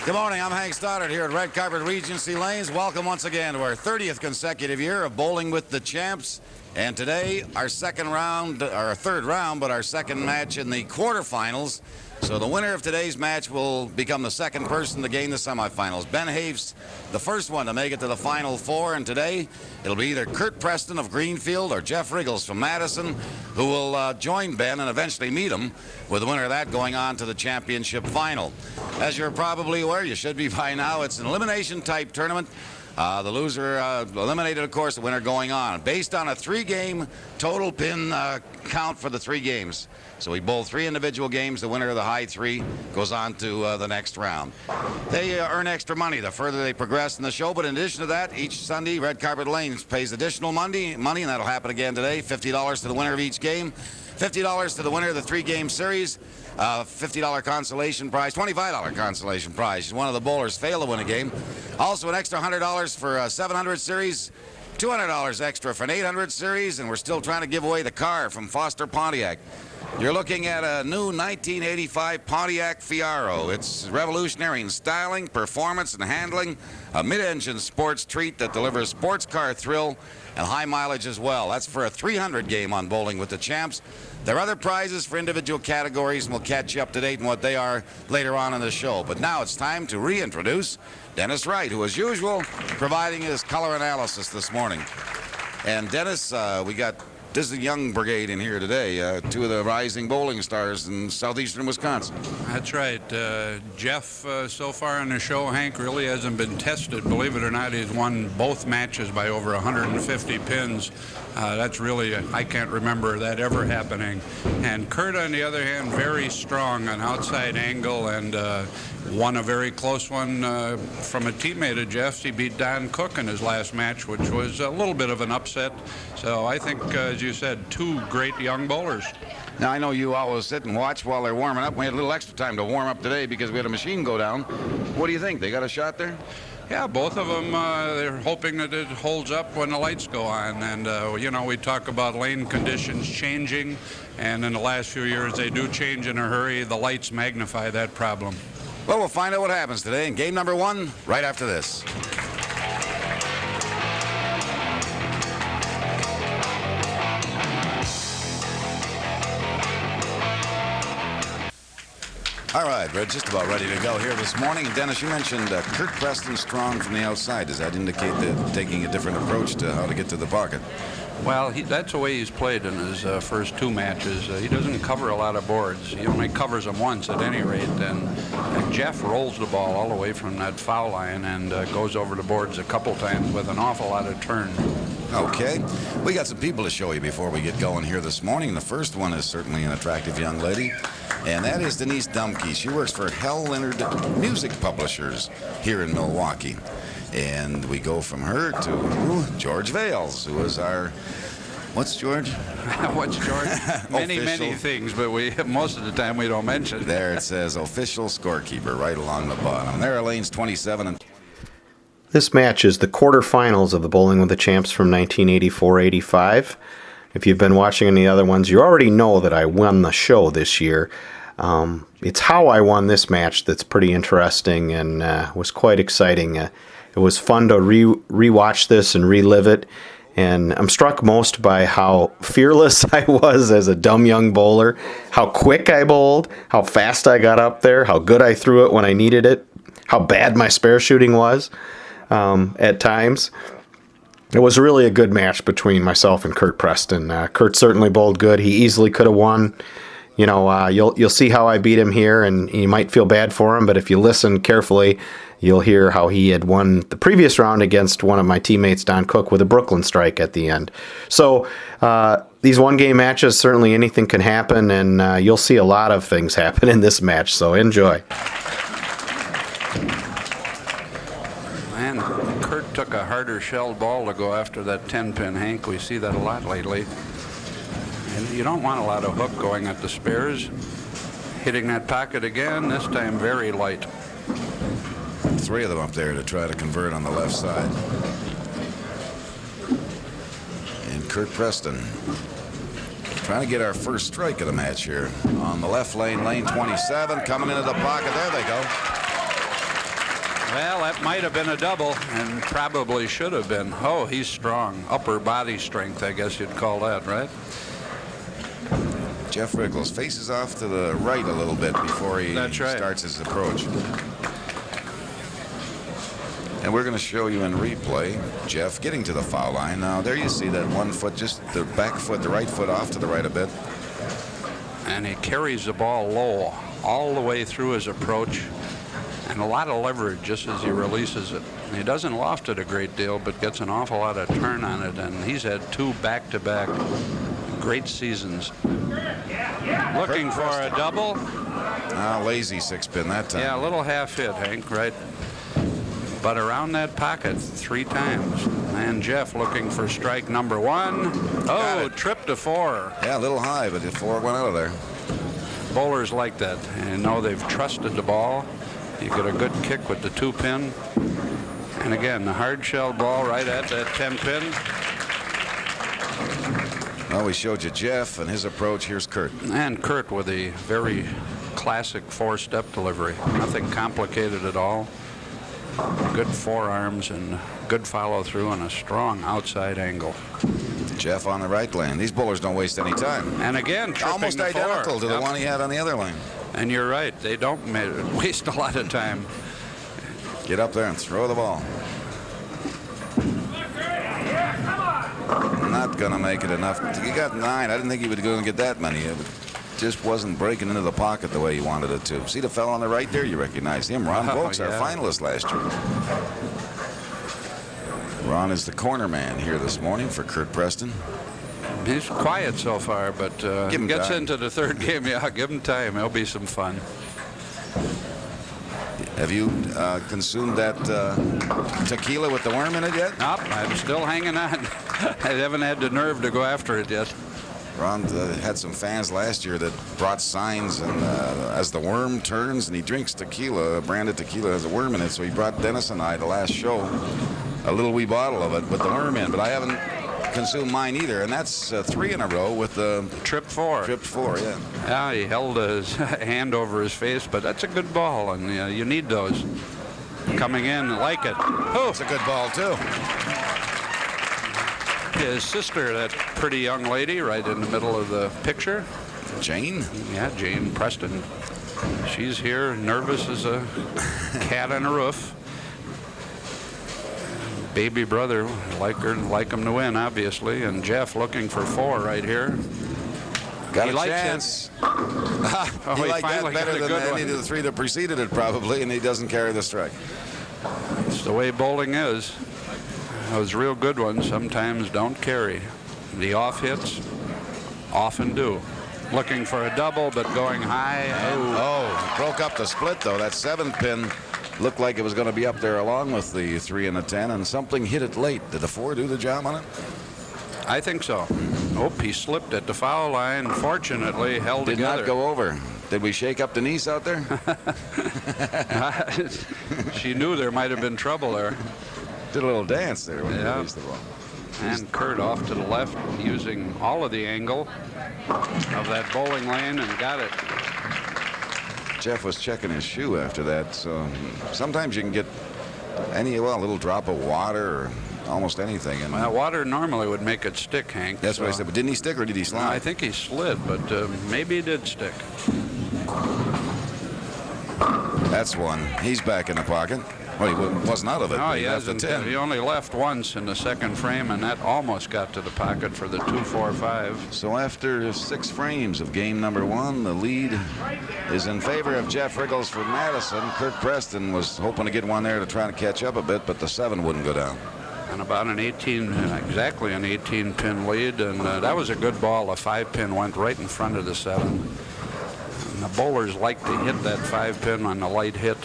Good morning, I'm Hank Stoddard here at Red Carpet Regency Lanes. Welcome once again to our 30th consecutive year of Bowling with the Champs. And today, our second round, our third round, but our second match in the quarterfinals. So the winner of today's match will become the second person to gain the semifinals. Ben Have's the first one to make it to the Final Four, and today it'll be either Kurt Preston of Greenfield or Jeff Richgels from Madison, who will join Ben and eventually meet him, with the winner of that going on to the championship final. As you're probably aware, you should be by now, it's an elimination type tournament. The loser eliminated, of course, the winner going on, based on a 3-game total pin count for the 3 games. So we bowl 3 individual games. The winner of the high 3 goes on to the next round. They earn extra money the further they progress in the show, but in addition to that, each Sunday, Red Carpet Lanes pays additional money, and that'll happen again today. $50 to the winner of each game, $50 to the winner of the 3-game series, $50 consolation prize, $25 consolation prize. Should one of the bowlers fail to win a game. Also an extra $100 for a 700 series, $200 extra for an 800 series, and we're still trying to give away the car from Foster Pontiac. You're looking at a new 1985 Pontiac Fiero. It's revolutionary in styling, performance, and handling. A mid-engine sports treat that delivers sports car thrill and high mileage as well. That's for a 300 game on Bowling with the Champs. There are other prizes for individual categories, and we'll catch you up to date on what they are later on in the show. But now it's time to reintroduce Dennis Wright, who, as usual, providing his color analysis this morning. And Dennis, this is a young brigade in here today, 2 of the rising bowling stars in southeastern Wisconsin. That's right. Jeff, so far on the show, Hank, really hasn't been tested. Believe it or not, he's won both matches by over 150 pins. That's really, I can't remember that ever happening. And Kurt, on the other hand, very strong on outside angle, and won a very close one from a teammate of Jeff's. He beat Don Cook in his last match, which was a little bit of an upset. So I think, as you said, 2 great young bowlers. Now, I know you always sit and watch while they're warming up. We had a little extra time to warm up today because we had a machine go down. What do you think? They got a shot there? Yeah, both of them, they're hoping that it holds up when the lights go on. And, we talk about lane conditions changing, and in the last few years they do change in a hurry. The lights magnify that problem. Well, we'll find out what happens today in game number 1 right after this. All right, we're just about ready to go here this morning. And Dennis, you mentioned Kurt Preston strong from the outside. Does that indicate that taking a different approach to how to get to the pocket? Well, that's the way he's played in his first 2 matches. He doesn't cover a lot of boards. He only covers them once at any rate. And Jeff rolls the ball all the way from that foul line and goes over the boards a couple times with an awful lot of turn. Okay. We got some people to show you before we get going here this morning. The first one is certainly an attractive young lady, and that is Denise Dumke. She works for Hal Leonard Music Publishers here in Milwaukee. And we go from her to George Vales, who is our, what's George? What's George? Many things, but most of the time we don't mention. There it says official scorekeeper right along the bottom. There are lanes 27 and. This match is the quarterfinals of the Bowling with the Champs from 1984-85. If you've been watching any other ones, you already know that I won the show this year. It's how I won this match that's pretty interesting and was quite exciting. It was fun to rewatch this and relive it, and I'm struck most by how fearless I was as a dumb young bowler, how quick I bowled, how fast I got up there, how good I threw it when I needed it, how bad my spare shooting was at times. It was really a good match between myself and Kurt Preston. Kurt certainly bowled good. He easily could have won. You'll see how I beat him here, and you might feel bad for him, but if you listen carefully, you'll hear how he had won the previous round against one of my teammates, Don Cook, with a Brooklyn strike at the end. So these one-game matches, certainly anything can happen, and you'll see a lot of things happen in this match, so enjoy. Man, Kurt took a harder shelled ball to go after that 10-pin, Hank. We see that a lot lately. And you don't want a lot of hook going at the spares. Hitting that pocket again, this time very light. 3 of them up there to try to convert on the left side. And Kurt Preston trying to get our first strike of the match here on the left lane, lane 27, coming into the pocket. There they go. Well, that might have been a double, and probably should have been. Oh, he's strong. Upper body strength, I guess you'd call that, right? Jeff Richgels faces off to the right a little bit before he starts his approach. And we're going to show you in replay Jeff getting to the foul line. Now, there you see that one foot, just the back foot, the right foot off to the right a bit. And he carries the ball low all the way through his approach. And a lot of leverage just as he releases it. He doesn't loft it a great deal, but gets an awful lot of turn on it. And he's had 2 back-to-back great seasons. Looking for a double. Lazy 6-pin that time. Yeah, a little half hit, Hank, right? But around that pocket 3 times. And Jeff looking for strike number 1. Oh, trip to 4. Yeah, a little high, but the 4 went out of there. Bowlers like that. And know they've trusted the ball. You get a good kick with the 2-pin. And again, the hard shell ball right at that 10-pin. Well, we showed you Jeff and his approach. Here's Kurt. And Kurt with a very classic 4-step delivery. Nothing complicated at all. Good forearms and good follow through and a strong outside angle. Jeff on the right lane. These bowlers don't waste any time. And again, almost identical to the one he had on the other lane. And you're right. They don't waste a lot of time. Get up there and throw the ball. Not going to make it enough. He got 9. I didn't think he would go and get that many. It just wasn't breaking into the pocket the way he wanted it to. See the fellow on the right there? You recognize him. Ron Volk's our finalist last year. Ron is the corner man here this morning for Kurt Preston. He's quiet so far, but gets into the 3rd game. Yeah, give him time. It'll be some fun. Have you consumed that tequila with the worm in it yet? Nope, I'm still hanging on. I haven't had the nerve to go after it yet. Ron had some fans last year that brought signs, and as the worm turns and he drinks tequila, branded tequila has a worm in it, so he brought Dennis and I the last show a little wee bottle of it with the worm in, but I haven't consumed mine either, and that's 3 in a row with the trip 4. Trip 4, yeah. Yeah, he held his hand over his face, but that's a good ball, and you need those coming in like it. Oh, it's a good ball too. His sister, that pretty young lady right in the middle of the picture. Jane? Yeah, Jane Preston. She's here, nervous as a cat on a roof. Baby brother, like him to win, obviously. And Jeff looking for 4 right here. Got a chance. He liked that better than any of the 3 that preceded it, probably, and he doesn't carry the strike. It's the way bowling is. Those real good ones sometimes don't carry. The off hits often do. Looking for a double, but going high. Oh, broke up the split, though. That 7th pin looked like it was going to be up there along with the 3 and the 10, and something hit it late. Did the 4 do the job on it? I think so. Oh, he slipped at the foul line. Fortunately, held together. Did not go over. Did we shake up Denise out there? She knew there might have been trouble there. Did a little dance there when he released the ball. And Kurt off to the left, using all of the angle of that bowling lane, and got it. Jeff was checking his shoe after that, so sometimes you can get a little drop of water or almost anything. And water normally would make it stick, Hank. That's what I said. But didn't he stick or did he slide? No, I think he slid, but maybe he did stick. That's one. He's back in the pocket. Well, he wasn't out of it. No, he left the 10. He only left once in the 2nd frame, and that almost got to the pocket for the 2-4-5. So after 6 frames of game number 1, the lead is in favor of Jeff Richgels for Madison. Kurt Preston was hoping to get one there to try to catch up a bit, but the 7 wouldn't go down. And about exactly an 18-pin lead, and that was a good ball. A 5-pin went right in front of the 7. And the bowlers like to hit that 5-pin on the light hit.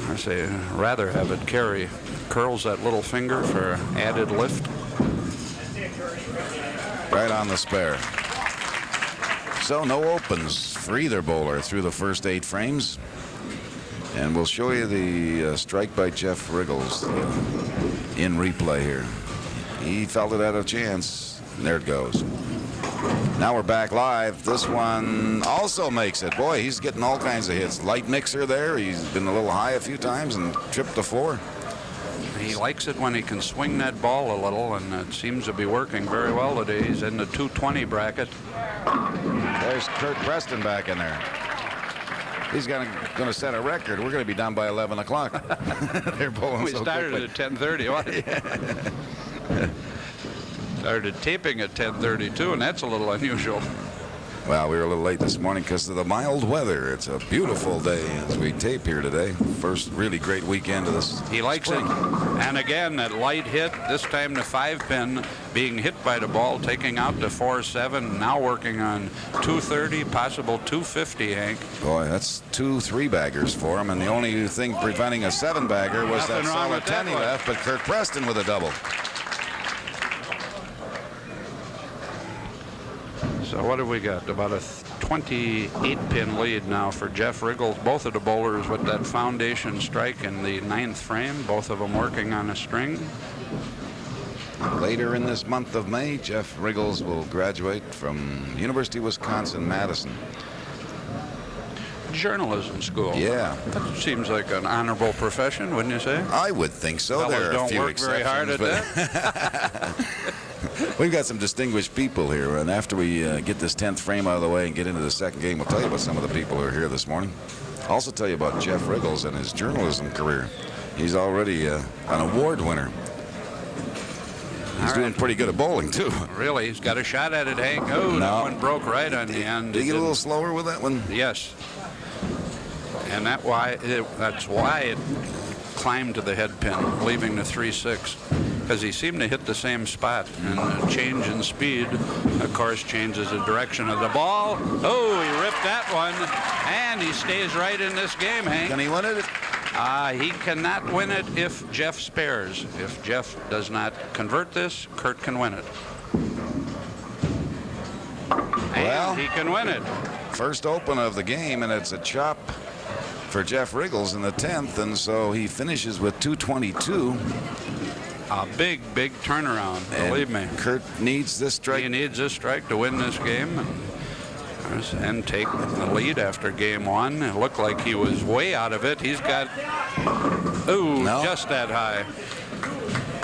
I say, rather have it carry. Curls that little finger for added lift. Right on the spare. So no opens for either bowler through the first 8 frames. And we'll show you the strike by Jeff Richgels in replay here. He felt it had a chance. And there it goes. Now we're back live. This one also makes it. Boy, he's getting all kinds of hits. Light mixer there. He's been a little high a few times and tripped the 4. He likes it when he can swing that ball a little, and it seems to be working very well today. He's in the 220 bracket. There's Kurt Preston back in there. He's going to set a record. We're going to be done by 11 o'clock. They're bowling We so started quickly. at 10:30. What? Started taping at 10:32, and that's a little unusual. Well, we were a little late this morning because of the mild weather. It's a beautiful day as we tape here today. First really great weekend of this He likes spring. it. And again, that light hit, this time the 5-pin, being hit by the ball, taking out the 4-7, now working on 230, possible 250, Hank. Boy, that's 2 3-baggers for him, and the only thing preventing a 7-bagger was Nothing that wrong solid with that 10 he one. left, but Kurt Preston with a double. So what have we got? About a 28-pin lead now for Jeff Richgels. Both of the bowlers with that foundation strike in the 9th frame, both of them working on a string. Later in this month of May, Jeff Richgels will graduate from University of Wisconsin-Madison. Journalism school. Yeah. That seems like an honorable profession, wouldn't you say? I would think so. Fellas There are a don't few work very hard exceptions, at but we've got some distinguished people here, and after we get this 10th frame out of the way and get into the second game, we'll tell you about some of the people who are here this morning. I'll also tell you about Jeff Richgels and his journalism career. He's already an award winner. He's doing pretty good at bowling, too. Really, he's got a shot at it, Hank. Oh, No. that one broke right on the end. Did he get a It little didn't- slower with that one? Yes. And that's why it climbed to the head pin, leaving the 3-6, because he seemed to hit the same spot. And the change in speed, of course, changes the direction of the ball. Oh, he ripped that one, and he stays right in this game, Hank. Can he win it? He cannot win it if Jeff spares. If Jeff does not convert this, Kurt can win it. Well, And he can win it. First open of the game, and it's a chop for Jeff Richgels in the 10th, and so he finishes with 222. A big, big turnaround, believe me. Kurt needs this strike. He needs this strike to win this game and take the lead after game 1. It looked like he was way out of it. He's got, just that high.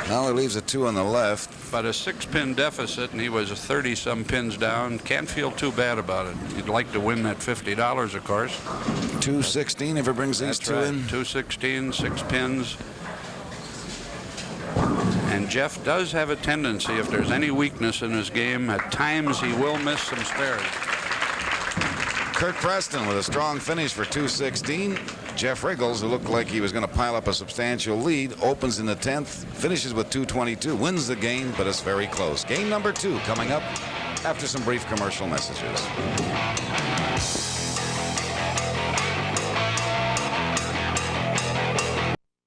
Now he leaves a 2 on the left. But a 6-pin deficit, and he was 30-some pins down. Can't feel too bad about it. He'd like to win that $50, of course. 216 if it brings these That's two right. in. 216, 6 pins. And Jeff does have a tendency, if there's any weakness in his game, at times he will miss some spares. Kurt Preston with a strong finish for 216. Jeff Richgels, who looked like he was going to pile up a substantial lead, opens in the 10th, finishes with 222, wins the game, but it's very close. Game number 2 coming up after some brief commercial messages.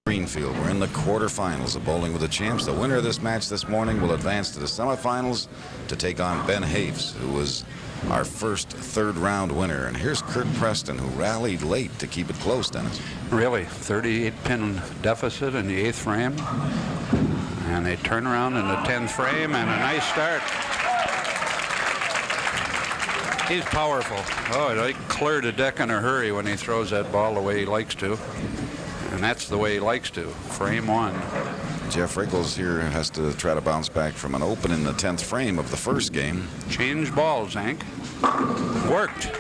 Greenfield, we're in the quarterfinals of Bowling with the Champs. The winner of this match this morning will advance to the semifinals to take on Ben Haves, who was our first 3rd round winner. And here's Kurt Preston, who rallied late to keep it close, Dennis. Really, 38-pin deficit in the 8th frame. And a turnaround in the 10th frame, and a nice start. He's powerful. Oh, he cleared the deck in a hurry when he throws that ball the way he likes to. And that's the way he likes to. Frame 1. Jeff Richgels here has to try to bounce back from an open in the 10th frame of the first game. Change balls, Hank. Worked.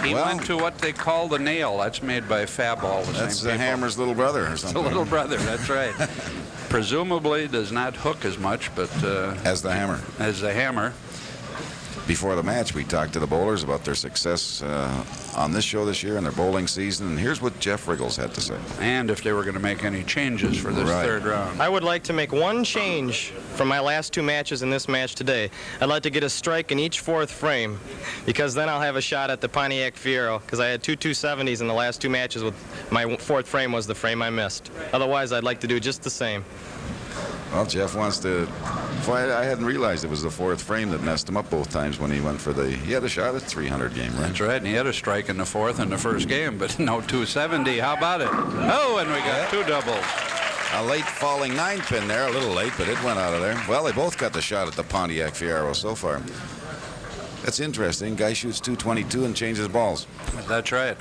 He went to what they call the nail. That's made by Fab-All. That's the Hammer's little brother or It's something. the little brother, that's right. Presumably does not hook as much, but As the Hammer. as the Hammer. Before the match, we talked to the bowlers about their success on this show this year and their bowling season. And here's what Jeff Richgels had to say. And if they were going to make any changes for this Right. 3rd round. I would like to make one change from my last 2 matches in this match today. I'd like to get a strike in each 4th frame, because then I'll have a shot at the Pontiac Fiero, because I had 2 270s in the last 2 matches. With my 4th frame was the frame I missed. Otherwise, I'd like to do just the same. Well, Jeff wants to. Boy, I hadn't realized it was the 4th frame that messed him up both times when he went for the. He had a shot at 300 game, right? That's right, and he had a strike in the 4th in the first game, but no 270. How about it? Oh, and we got 2 doubles. A late falling 9-pin there, a little late, but it went out of there. Well, they both got the shot at the Pontiac Fiero so far. That's interesting. Guy shoots .222 and changes balls. That's right.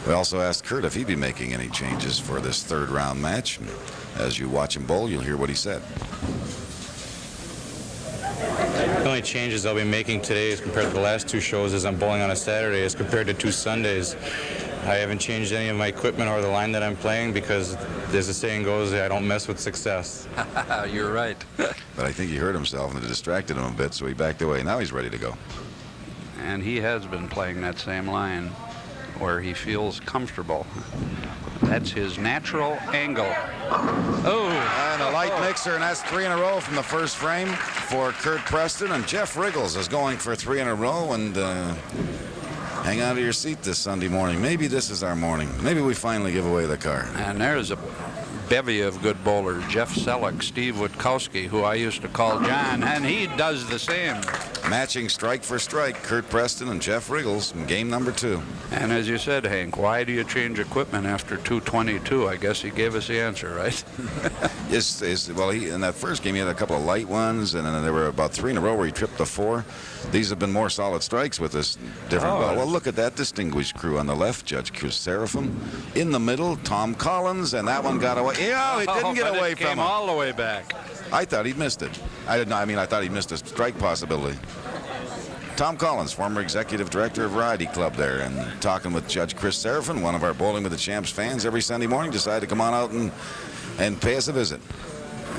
We also asked Kurt if he'd be making any changes for this third round match. As you watch him bowl, you'll hear what he said. The only changes I'll be making today as compared to the last two shows is I'm bowling on a Saturday as compared to 2 Sundays. I haven't changed any of my equipment or the line that I'm playing because, as the saying goes, I don't mess with success. You're right. But I think he hurt himself and it distracted him a bit, so he backed away. Now he's ready to go. And he has been playing that same line where he feels comfortable. That's his natural angle. Oh, and a light mixer, and that's 3 in a row from the first frame for Kurt Preston. And Jeff Richgels is going for 3 in a row. And hang on to your seat this Sunday morning. Maybe this is our morning. Maybe we finally give away the car. And there's a bevy of good bowlers. Jeff Selleck, Steve Witkowski, who I used to call John, and he does the same. Matching strike for strike, Kurt Preston and Jeff Richgels in game number 2. And as you said, Hank, why do you change equipment after 222? I guess he gave us the answer, right? Well, in that first game, he had a couple of light ones, and then there were about 3 in a row where he tripped the 4. These have been more solid strikes with this different ball. Well, look at that distinguished crew on the left. Judge Chris Seraphim. In the middle, Tom Collins, and that one got away. Yeah, it didn't get away from him. Came all the way back. I thought he'd missed it. I thought he missed a strike possibility. Tom Collins, former executive director of Variety Club there, and talking with Judge Chris Seraphim, one of our Bowling with the Champs fans every Sunday morning, decided to come on out and pay us a visit.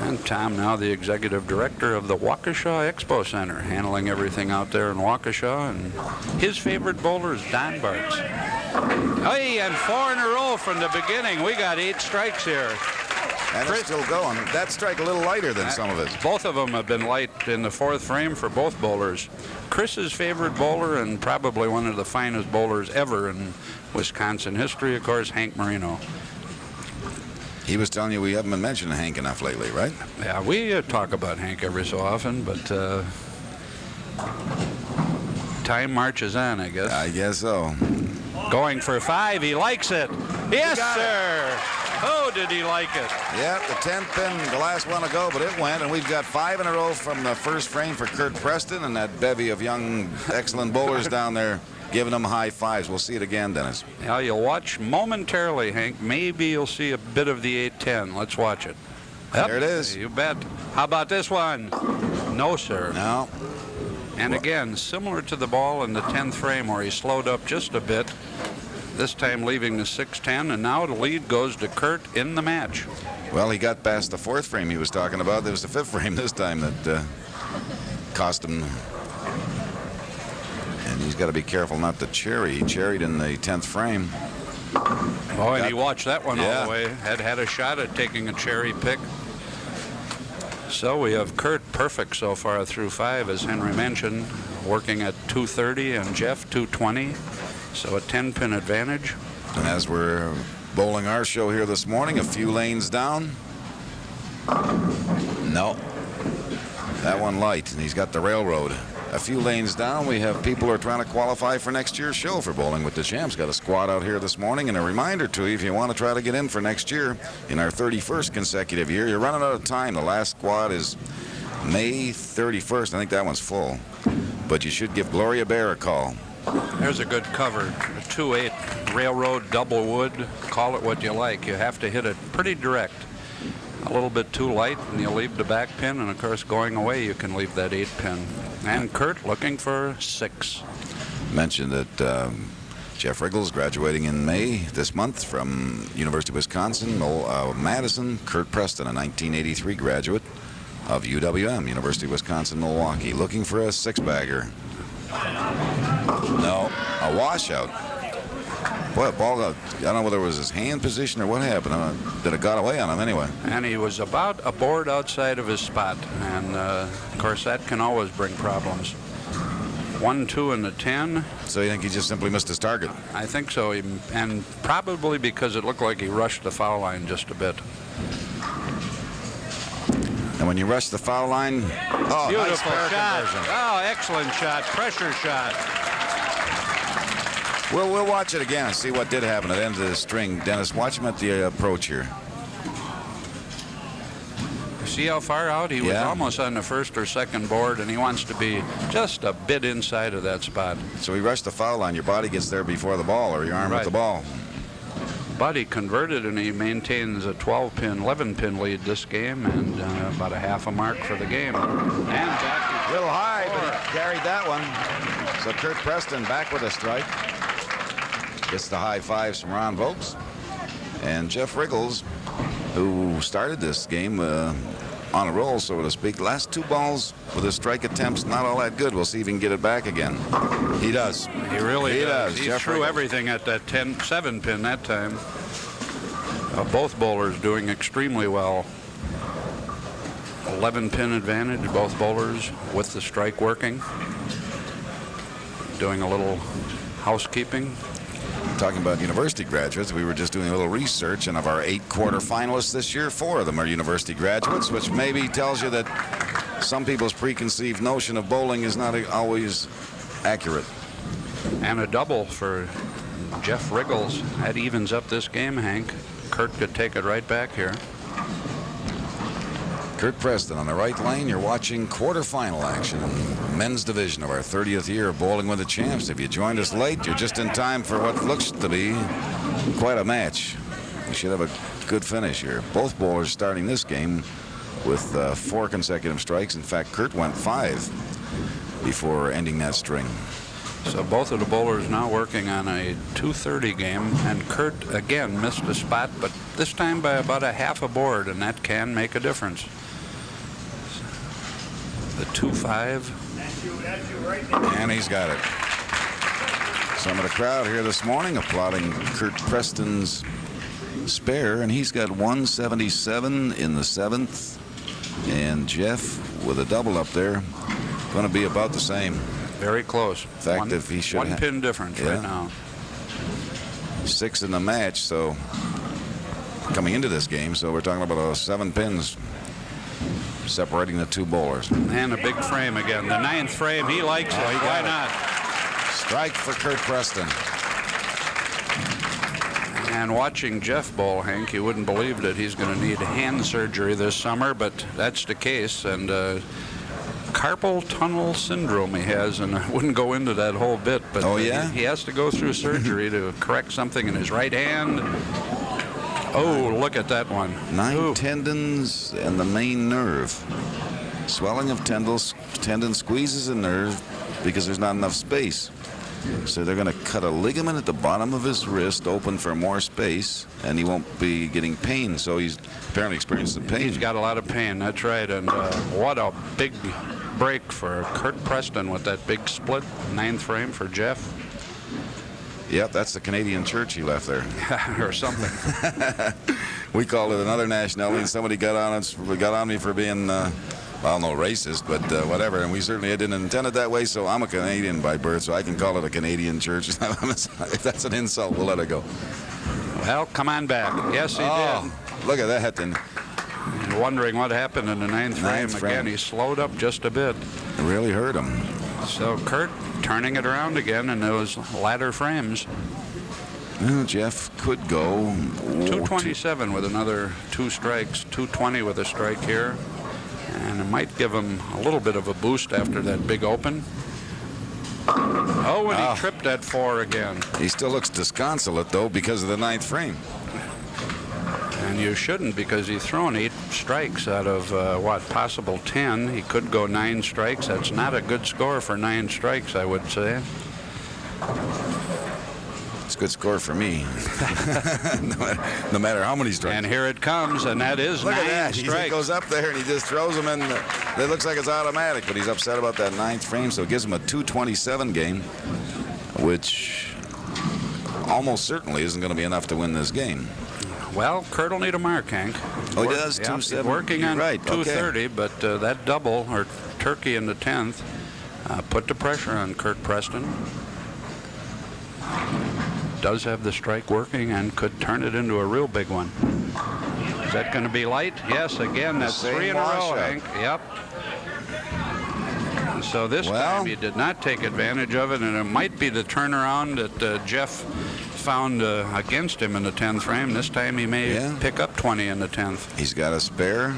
And Tom, now the executive director of the Waukesha Expo Center, handling everything out there in Waukesha. And his favorite bowler is Don Bartz. Hey, and 4 in a row from the beginning. We got 8 strikes here. And it's still going. That strike a little lighter than some of his. Both of them have been light in the 4th frame for both bowlers. Chris's favorite bowler and probably one of the finest bowlers ever in Wisconsin history, of course, Hank Marino. He was telling you we haven't been mentioning Hank enough lately, right? Yeah, we talk about Hank every so often, but time marches on, I guess. I guess so. Going for 5, he likes it. Yes, sir. Oh, did he like it? Yeah, the 10th pin, the last one to go, but it went, and we've got 5 in a row from the first frame for Kurt Preston and that bevy of young, excellent bowlers down there giving them high fives. We'll see it again, Dennis. Now, you'll watch momentarily, Hank. Maybe you'll see a bit of the 8-10. Let's watch it. Yep, there it is. You bet. How about this one? No, sir. No. And again, similar to the ball in the 10th frame where he slowed up just a bit, this time leaving the 6-10, and now the lead goes to Kurt in the match. Well, he got past the 4th frame he was talking about. There was the 5th frame this time that cost him. And he's got to be careful not to cherry. He cherried in the 10th frame. Oh, and he watched that one all the way. Had a shot at taking a cherry pick. So we have Kurt perfect so far through 5, as Henry mentioned, working at 230 and Jeff 220. So a 10-pin advantage. And as we're bowling our show here this morning, a few lanes down. No. That one light, and he's got the railroad. A few lanes down, we have people who are trying to qualify for next year's show for Bowling with the Champs. Got a squad out here this morning, and a reminder to you, if you want to try to get in for next year, in our 31st consecutive year, you're running out of time. The last squad is May 31st. I think that one's full. But you should give Gloria Bear a call. There's a good cover. A 2-8 railroad double wood. Call it what you like. You have to hit it pretty direct. A little bit too light, and you leave the back pin, and of course going away you can leave that 8 pin. And Kurt looking for 6. Mentioned that Jeff Richgels graduating in May this month from University of Wisconsin, Madison. Kurt Preston, a 1983 graduate of UWM, University of Wisconsin, Milwaukee, looking for a 6-bagger. No, a washout. Boy, ball got, I don't know whether it was his hand position or what happened. That it got away on him anyway. And he was about a board outside of his spot. And, of course, that can always bring problems. 1-2 in the 10. So you think he just simply missed his target? I think so. And probably because it looked like he rushed the foul line just a bit. And when you rush the foul line, oh, beautiful nice shot. conversion. Oh, excellent shot. Pressure shot. We'll watch it again and see what did happen at the end of the string. Dennis, watch him at the approach here. see how far out? He was almost on the first or second board, and he wants to be just a bit inside of that spot. So he rushed the foul line. Your body gets there before the ball, or your arm with the ball. But he converted, and he maintains a 12-pin, 11-pin lead this game, and about a half a mark for the game. And back a little high, but he carried that one. So Kurt Preston back with a strike. Gets the high fives from Ron Vokes. And Jeff Richgels, who started this game on a roll, so to speak. Last two balls with his strike attempts, not all that good. We'll see if he can get it back again. He does. He really does. He Jeff threw Richgels. everything at that 7 pin that time. Both bowlers doing extremely well. 11 pin advantage, both bowlers with the strike working. Doing a little housekeeping. Talking about university graduates, we were just doing a little research, and of our 8 quarterfinalists this year, 4 of them are university graduates, which maybe tells you that some people's preconceived notion of bowling is not always accurate. And a double for Jeff Richgels. That evens up this game, Hank. Kurt could take it right back here. Kurt Preston on the right lane. You're watching quarterfinal action in the men's division of our 30th year of Bowling with the Champs. If you joined us late, you're just in time for what looks to be quite a match. We should have a good finish here. Both bowlers starting this game with 4 consecutive strikes. In fact, Kurt went 5 before ending that string. So both of the bowlers now working on a 230 game, and Kurt again missed a spot, but this time by about a half a board, and that can make a difference. The 2-5. And he's got it. Some of the crowd here this morning applauding Kurt Preston's spare, and he's got 177 in the 7th, and Jeff with a double up there, going to be about the same. Very close. In fact, if he should 1 pin difference right now. 6 in the match, so coming into this game, so we're talking about 7 pins separating the 2 bowlers. And a big frame again. The 9th frame, he likes it. Why not? Strike for Kurt Preston. And watching Jeff bowl, Hank, you wouldn't believe that he's going to need hand surgery this summer, but that's the case. And carpal tunnel syndrome he has, and I wouldn't go into that whole bit, but he has to go through surgery to correct something in his right hand. Oh, look at that one. 9 tendons and the main nerve. Swelling of tendon squeezes a nerve because there's not enough space. So they're going to cut a ligament at the bottom of his wrist open for more space, and he won't be getting pain. So he's apparently experiencing pain. He's got a lot of pain, that's right. And what a big break for Kurt Preston with that big split 9th frame for Jeff. Yep, that's the Canadian church he left there. Or something. We called it another nationality, and somebody got on me for being, well, no racist, but whatever. And we certainly didn't intend it that way, so I'm a Canadian by birth, so I can call it a Canadian church. If that's an insult, we'll let it go. Well, come on back. Yes, he did. Look at that. And wondering what happened in the 9th frame. Again, he slowed up just a bit. It really hurt him. So Kurt turning it around again in those latter frames. Well, Jeff could go 227 with another 2 strikes, 220 with a strike here. And it might give him a little bit of a boost after that big open. Oh, and he tripped at 4 again. He still looks disconsolate, though, because of the 9th frame. And you shouldn't, because he's thrown 8 strikes out of, possible 10. He could go 9 strikes. That's not a good score for 9 strikes, I would say. It's a good score for me. no matter how many strikes. And here it comes, and that is 9 Look at that. strikes. He goes up there, and he just throws them in. It looks like it's automatic, but he's upset about that 9th frame, so it gives him a 227 game, which almost certainly isn't going to be enough to win this game. Well, Kurt will need a mark, Hank. Oh, he does? Yeah, 270. working on right. 230, okay. but that double, or turkey in the 10th, put the pressure on Kurt Preston. Does have the strike working and could turn it into a real big one. Is that going to be light? Yes, again, that's 3 in a row, Hank. Yep. So this time he did not take advantage of it, and it might be the turnaround that Jeff found against him in the 10th frame. This time he may pick up 20 in the 10th. He's got a spare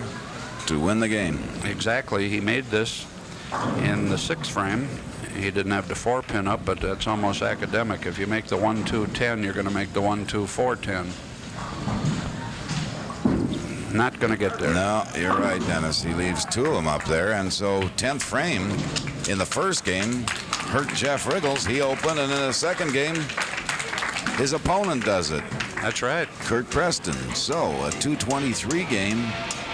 to win the game. Exactly. He made this in the 6th frame. He didn't have the 4-pin up, but that's almost academic. If you make the 1-2-10, you're going to make the 1-2-4-10. Not going to get there. No, you're right, Dennis. He leaves 2 of them up there, and so 10th frame in the first game hurt Jeff Richgels. He opened, and in the second game, his opponent does it. That's right. Kurt Preston. So a 223 game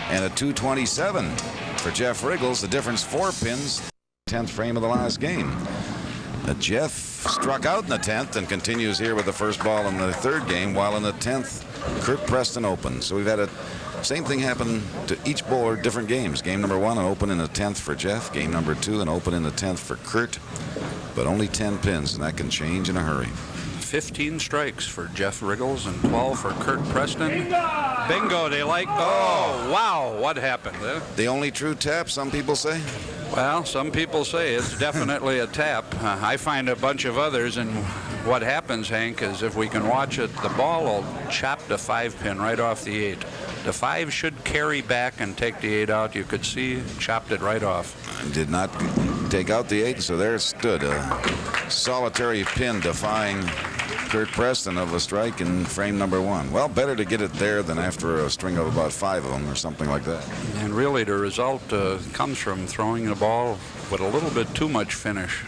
and a 227 for Jeff Richgels. The difference 4 pins. 10th frame of the last game. Jeff struck out in the 10th and continues here with the first ball in the 3rd game, while in the 10th, Kurt Preston opened. So we've had a same thing happen to each bowler, different games. Game number 1, an open in the 10th for Jeff. Game number 2, an open in the 10th for Kurt. But only 10 pins, and that can change in a hurry. 15 strikes for Jeff Richgels and 12 for Kurt Preston. Bingo, they like. Oh, wow, what happened? The only true tap, some people say? Well, some people say it's definitely a tap. I find a bunch of others, and what happens, Hank, is if we can watch it, the ball will chop the 5-pin right off the 8. The 5 should carry back and take the 8 out. You could see chopped it right off. Did not take out the 8, so there it stood, a solitary pin defying Kurt Preston of a strike in frame number 1. Well, better to get it there than after a string of about 5 of them or something like that. And really the result comes from throwing the ball with a little bit too much finish.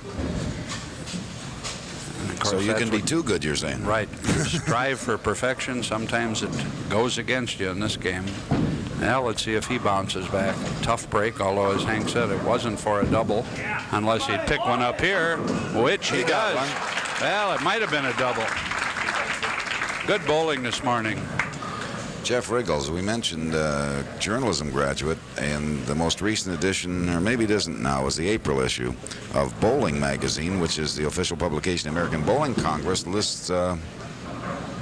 So you can be too good, you're saying? Right. You strive for perfection. Sometimes it goes against you in this game. Now let's see if he bounces back. Tough break, although as Hank said, it wasn't for a double unless he'd pick one up here, which he does. Well, it might have been a double. Good bowling this morning. Jeff Richgels, we mentioned journalism graduate, and the most recent edition, or maybe it isn't now, is the April issue of Bowling Magazine, which is the official publication of the American Bowling Congress, lists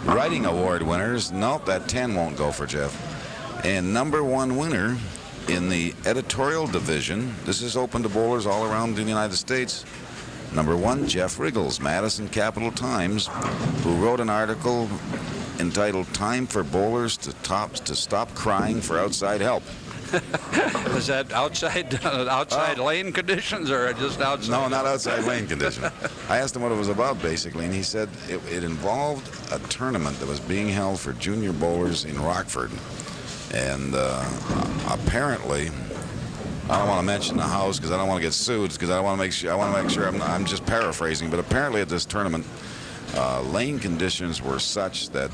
writing award winners. Nope, that 10 won't go for Jeff. And number 1 winner in the editorial division, this is open to bowlers all around the United States. Number 1, Jeff Richgels, Madison Capital Times, who wrote an article entitled "Time for Bowlers to Stop Crying for Outside Help." Is that outside lane conditions or just outside? No, not outside lane conditions. I asked him what it was about, basically, and he said it involved a tournament that was being held for junior bowlers in Rockford. And apparently, I don't want to mention the house because I don't want to get sued, because I want to make sure I'm just paraphrasing, but apparently at this tournament, lane conditions were such that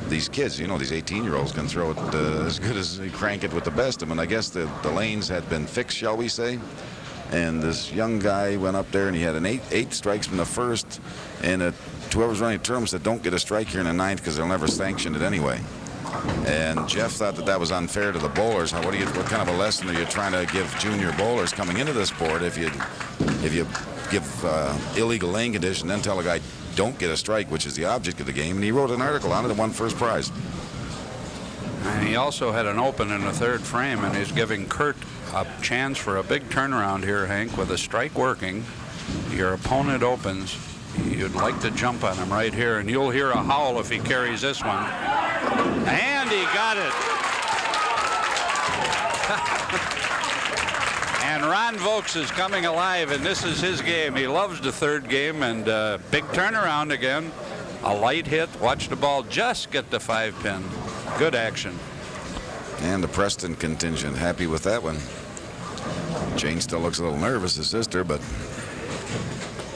these kids, these 18-year-olds can throw it as good as they crank it with the best of them. And I guess the lanes had been fixed, shall we say. And this young guy went up there and he had an 8 strikes from the first. And whoever's running the tournament said, don't get a strike here in the 9th because they'll never sanction it anyway. And Jeff thought that was unfair to the bowlers. What kind of a lesson are you trying to give junior bowlers coming into this sport if you give illegal lane condition, then tell a guy don't get a strike, which is the object of the game? And he wrote an article on it and won first prize. And he also had an open in the 3rd frame, and he's giving Kurt a chance for a big turnaround here, Hank, with a strike working. Your opponent opens. You'd like to jump on him right here, and you'll hear a howl if he carries this one. And he got it. And Ron Vokes is coming alive, and this is his game. He loves the 3rd game, and big turnaround again. A light hit. Watch the ball just get the 5-pin. Good action. And the Preston contingent happy with that one. Jane still looks a little nervous, his sister, but...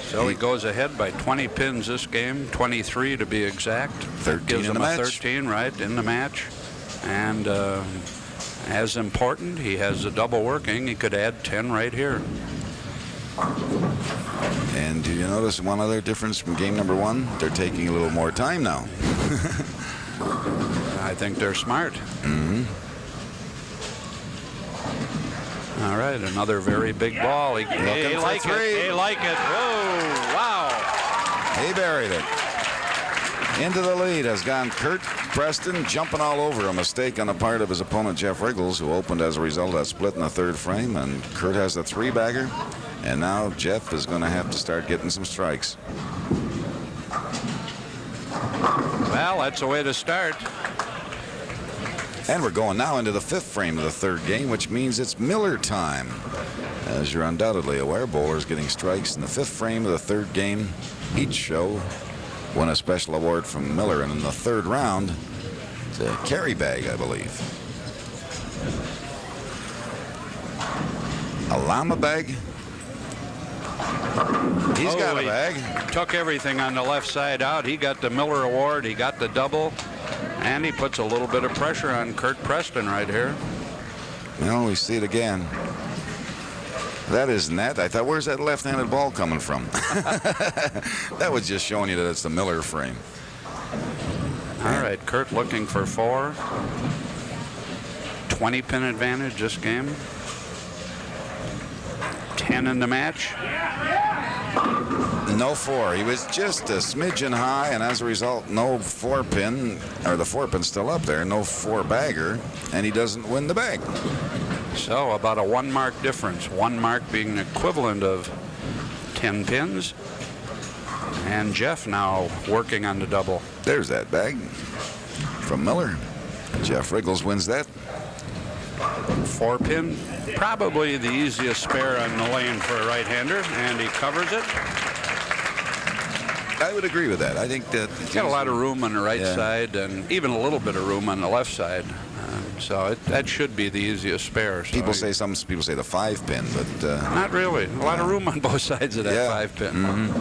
So he goes ahead by 20 pins this game, 23 to be exact. 13 gives in him the a match. 13, right, in the match. And as important, he has the double working. He could add 10 right here. And do you notice one other difference from game number 1? They're taking a little more time now. I think they're smart. Mm-hmm. All right, another very big ball. He like it. He like it. Whoa, wow. He buried it. Into the lead has gone Kurt Preston, jumping all over a mistake on the part of his opponent, Jeff Richgels, who opened as a result of that split in the 3rd frame. And Kurt has the 3-bagger. And now Jeff is going to have to start getting some strikes. Well, that's a way to start. And we're going now into the 5th frame of the 3rd game, which means it's Miller time. As you're undoubtedly aware, bowlers getting strikes in the 5th frame of the 3rd game. Each show won a special award from Miller, and in the 3rd round, it's a carry bag, I believe. A llama bag. He's got a bag. Took everything on the left side out. He got the Miller Award. He got the double. And he puts a little bit of pressure on Kurt Preston right here. Well, we see it again. That is net. I thought, where's that left-handed ball coming from? That was just showing you that it's the Miller frame. All right, Kurt looking for 4. 20-pin advantage this game. 10 in the match. No 4. He was just a smidgen high, and as a result, no 4-pin, or the 4-pin's still up there, no 4-bagger, and he doesn't win the bag. So about a 1 mark difference. 1 mark being the equivalent of 10 pins. And Jeff now working on the double. There's that bag from Miller. Jeff Richgels wins that. 4-pin, probably the easiest spare on the lane for a right-hander, and he covers it. I would agree with that. I think that He's got a lot of room on the right side, and even a little bit of room on the left side. So that should be the easiest spare. So some people say the 5-pin, but not really. A lot of room on both sides of that 5-pin.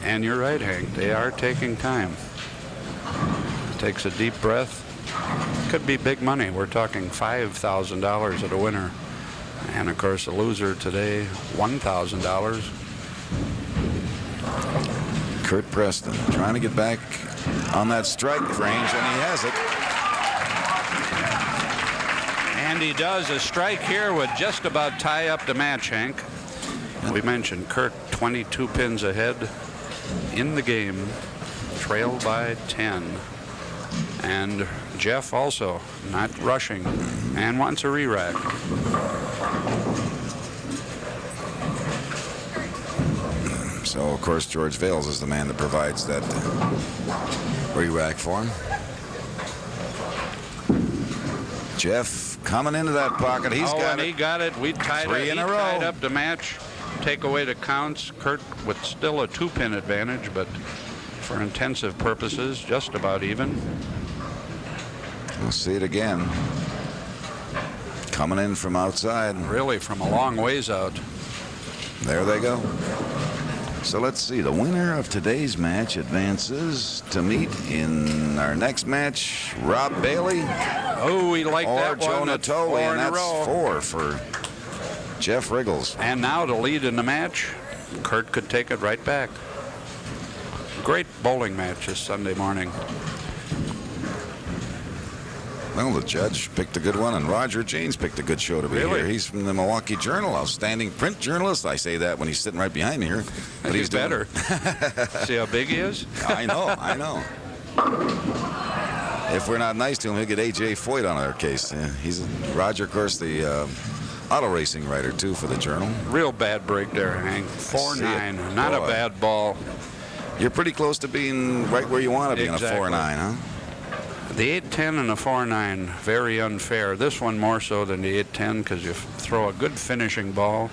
And you're right, Hank. They are taking time. Takes a deep breath. Could be big money. We're talking $5,000 at a winner. And, of course, the loser today, $1,000. Kurt Preston trying to get back on that strike range, and he has it. And he does. A strike here would just about tie up the match, Hank. We mentioned Kurt 22 pins ahead in the game, trailed by 10. And Jeff also not rushing and wants a re-rack. So, of course, George Vales is the man that provides that re-rack for him. Jeff coming into that pocket. He got it. We tied up the match. Take away the counts. Kurt with still a 2-pin advantage, but for intensive purposes, just about even. We'll see it again. Coming in from outside. Really from a long ways out. There they go. So let's see. The winner of today's match advances to meet in our next match, Rob Bailey. Oh, we like that one. Or Joe Natoli, and that's 4 for Jeff Richgels. And now to lead in the match, Kurt could take it right back. Great bowling match this Sunday morning. Well, the judge picked a good one, and Roger Janes picked a good show to be here. He's from the Milwaukee Journal, outstanding print journalist. I say that when he's sitting right behind me here. But he's better. See how big he is? I know. If we're not nice to him, he'll get A.J. Foyt on our case. He's Roger, of course, the auto racing writer, too, for the Journal. Real bad break there, Hank. 4-9. Not a bad ball. You're pretty close to being right where you want to be on a 4-9, huh? The 8-10 and the 4-9, very unfair. This one more so than the 8-10 because you throw a good finishing ball.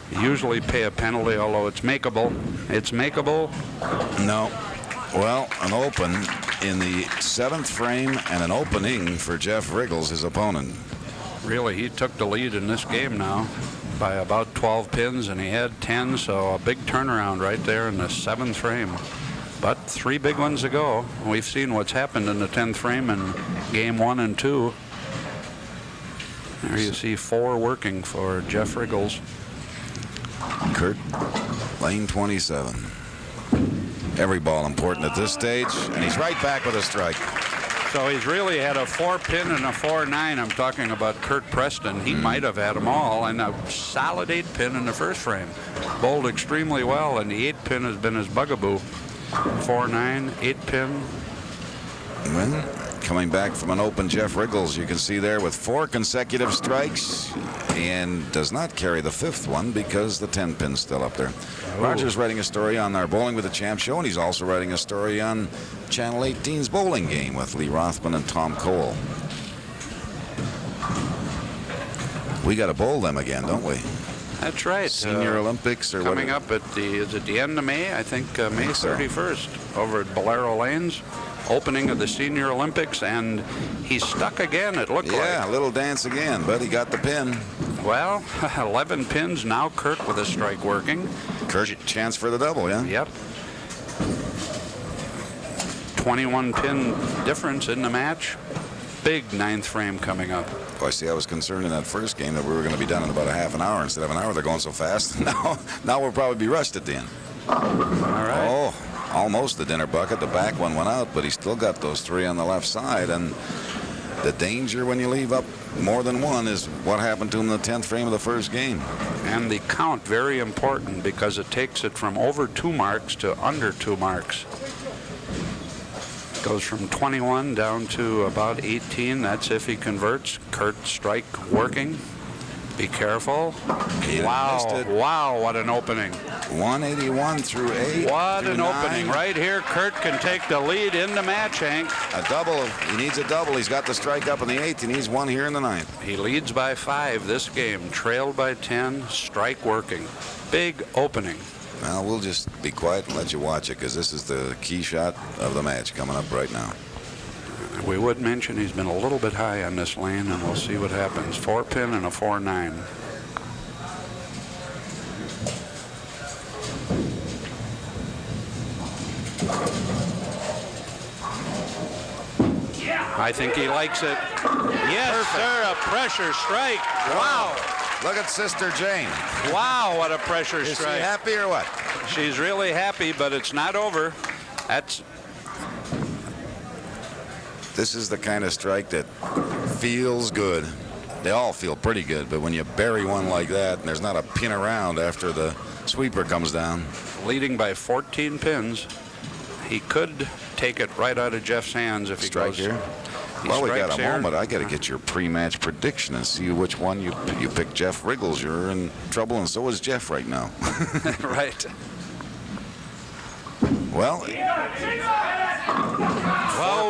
You usually pay a penalty, although it's makeable. It's makeable. No. Well, an open in the 7th frame and an opening for Jeff Richgels, his opponent. Really, he took the lead in this game now by about 12 pins, and he had 10, so a big turnaround right there in the 7th frame. But 3 big ones to go. We've seen what's happened in the 10th frame in game 1 and 2. There you see 4 working for Jeff Richgels. Kurt, lane 27. Every ball important at this stage, and he's right back with a strike. So he's really had a 4-pin and a 4-9. I'm talking about Kurt Preston. He might have had them all, and a solid 8-pin in the first frame. Bowled extremely well, and the 8-pin has been his bugaboo. 4-9, 8-pin. Well, Coming back from an open Jeff Richgels, you can see there with 4 consecutive strikes, and does not carry the 5th one because the 10 pin's still up there. Roger's writing a story on our Bowling with the Champ show, and he's also writing a story on Channel 18's Bowling Game with Lee Rothman and Tom Cole. We got to bowl them again, don't we? That's right. Senior Olympics or coming what? up at the end of May, I think May 31st, over at Bolero Lanes. Opening of the Senior Olympics, and he's stuck again, it looked like. Yeah, a little dance again, but he got the pin. Well, 11 pins now. Kurt with a strike working. Kurt, chance for the double, yeah? Yep. 21 pin difference in the match. Big 9th frame coming up. Well, I see, I was concerned in that first game that we were going to be done in about a half an hour instead of an hour. They're going so fast. Now we'll probably be rushed at the end. All right. Oh, almost the dinner bucket. The back one went out, but he still got those 3 on the left side. And the danger when you leave up more than one is what happened to him in the 10th frame of the first game. And the count, very important, because it takes it from over 2 marks to under 2 marks. Goes from 21 down to about 18. That's if he converts. Kurt strike working. Be careful. Wow, what an opening. 181 through 8. What through an 9. opening. Right here, Kurt can take the lead in the match, Hank. A double. He needs a double. He's got the strike up in the 8th. He needs 1 here in the 9th. He leads by 5 this game. Trailed by 10. Strike working. Big opening. Well, we'll just be quiet and let you watch it, because this is the key shot of the match coming up right now. We would mention he's been a little bit high on this lane, and we'll see what happens. 4 pin and a 4-9. I think he likes it. Yes, Perfect. sir, a pressure strike. Wow. Look at Sister Jane. Wow, what a pressure Is she strike. happy or what? She's really happy, but it's not over. This is the kind of strike that feels good. They all feel pretty good, but when you bury one like that and there's not a pin around after the sweeper comes down. Leading by 14 pins. He could take it right out of Jeff's hands if he Strike goes. here. He Well, we got strikes a here. moment. I got to get your pre-match prediction and see which one you pick. Jeff Richgels. You're in trouble, and so is Jeff right now. Right. Well,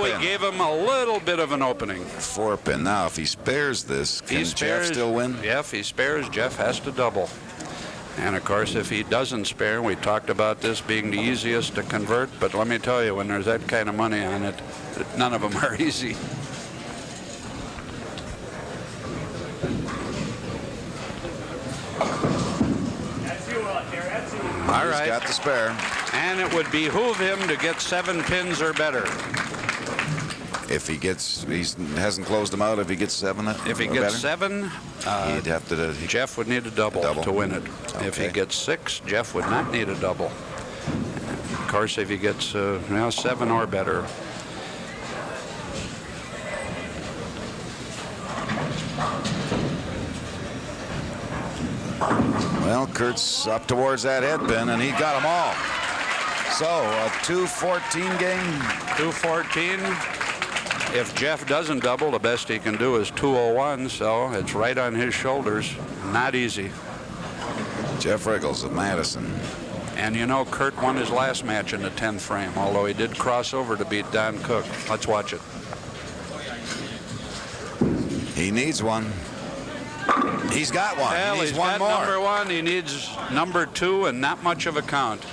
We pin. gave him a little bit of an opening. 4 pin. Now, if he spares this, can Jeff still win? Yeah, if he spares, Jeff has to double. And of course, if he doesn't spare, we talked about this being the easiest to convert, but let me tell you, when there's that kind of money on it, none of them are easy. All He's right. got the spare. And it would behoove him to get 7 pins or better. If he hasn't closed them out. If he gets 7, If he or gets better, 7, he'd have to. Jeff would need a double to win it. If he Okay. gets 6, Jeff would not need a double. Of course, if he gets 7 or better. Well, Kurt's up towards that head pin, and he got them all. So a 2-14 game. 214. If Jeff doesn't double, the best he can do is 201, so it's right on his shoulders. Not easy. Jeff Richgels of Madison. And you know, Kurt won his last match in the 10th frame, although he did cross over to beat Don Cook. Let's watch it. He needs one. He's got one. Well, he needs he's one got more. number 1. He needs number 2 and not much of a count.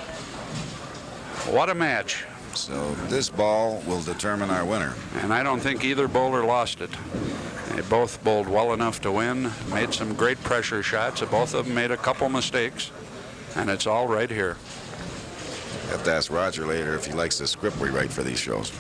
What a match. So this ball will determine our winner. And I don't think either bowler lost it. They both bowled well enough to win, made some great pressure shots. Both of them made a couple mistakes, and it's all right here. Have to ask Roger later if he likes the script we write for these shows.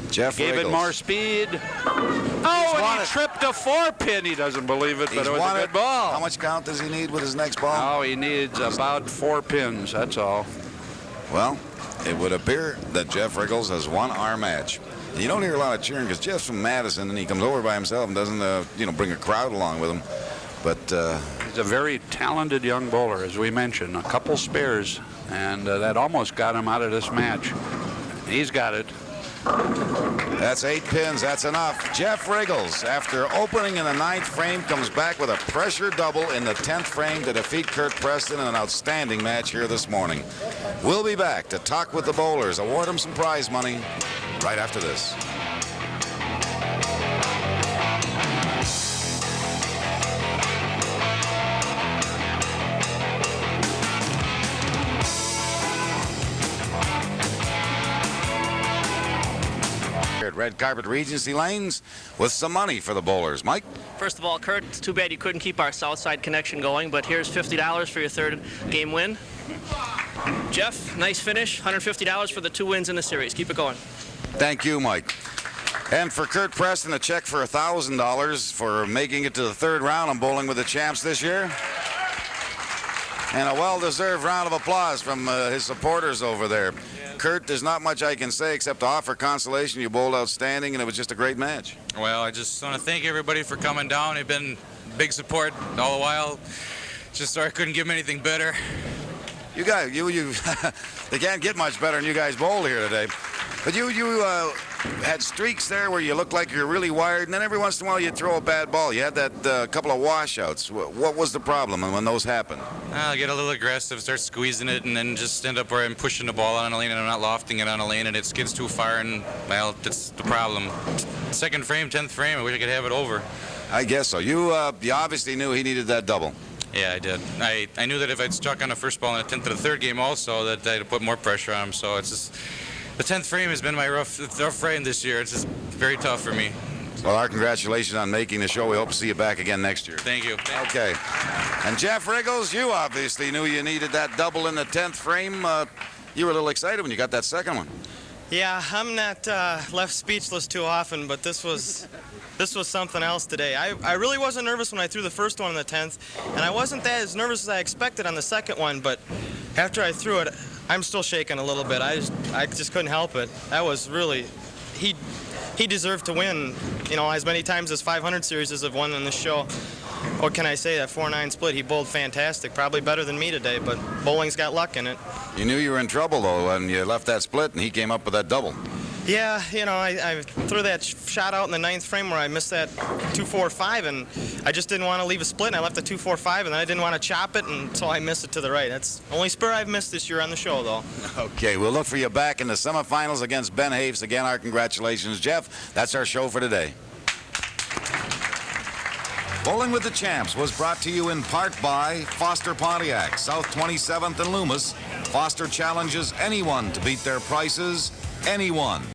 Jeff Gave Richgels. it more speed. Oh, won and he it. tripped a 4-pin. He doesn't believe it, but He's it was won a it. good ball. How much count does he need with his next ball? Oh, he needs about 4 pins. That's all. Well, it would appear that Jeff Richgels has won our match. And you don't hear a lot of cheering because Jeff's from Madison and he comes over by himself and doesn't, bring a crowd along with him. But He's a very talented young bowler, as we mentioned. A couple spares, and that almost got him out of this match. He's got it. That's 8 pins. That's enough. Jeff Richgels, after opening in the 9th frame, comes back with a pressure double in the 10th frame to defeat Kurt Preston in an outstanding match here this morning. We'll be back to talk with the bowlers, award them some prize money right after this. At Red Carpet Regency Lanes with some money for the bowlers. Mike? First of all, Kurt, it's too bad you couldn't keep our south side connection going, but here's $50 for your third game win. Jeff, nice finish, $150 for the 2 wins in the series. Keep it going. Thank you, Mike. And for Kurt Preston, a check for $1,000 for making it to the 3rd round on Bowling with the Champs this year. And a well-deserved round of applause from his supporters over there. Kurt, there's not much I can say except to offer consolation. You bowled outstanding, and it was just a great match. Well, I just want to thank everybody for coming down. They've been big support all the while. Just sorry I couldn't give them anything better. You guys, they can't get much better than you guys bowled here today. But you had streaks there where you looked like you're really wired, and then every once in a while you throw a bad ball. You had that couple of washouts. What was the problem when those happened? I get a little aggressive, start squeezing it, and then just end up where I'm pushing the ball on a lane and I'm not lofting it on a lane, and it skids too far, and, well, that's the problem. 2nd frame, 10th frame, I wish I could have it over. I guess so. You obviously knew he needed that double. Yeah, I did. I knew that if I'd struck on the first ball in the 10th of the 3rd game also, that I'd put more pressure on him, so it's just... The 10th frame has been my rough frame this year. It's just very tough for me. Well, our congratulations on making the show. We hope to see you back again next year. Thank you. Okay. And Jeff Richgels, you obviously knew you needed that double in the 10th frame. You were a little excited when you got that second one. Yeah, I'm not left speechless too often, but this was something else today. I really wasn't nervous when I threw the first one in the 10th, and I wasn't that as nervous as I expected on the second one, but after I threw it, I'm still shaking a little bit. I just couldn't help it. That was really, he deserved to win, you know, as many times as 500 series have won in this show. What can I say? That 4-9 split, he bowled fantastic. Probably better than me today, but bowling's got luck in it. You knew you were in trouble, though, when you left that split, and he came up with that double. Yeah, you know, I threw that shot out in the 9th frame where I missed that 2-4-5, and I just didn't want to leave a split, and I left the 2-4-5, and then I didn't want to chop it, and so I missed it to the right. That's the only spur I've missed this year on the show, though. Okay, we'll look for you back in the semifinals against Ben Haves. Again, our congratulations, Jeff. That's our show for today. Bowling with the Champs was brought to you in part by Foster Pontiac, South 27th and Loomis. Foster challenges anyone to beat their prices, anyone.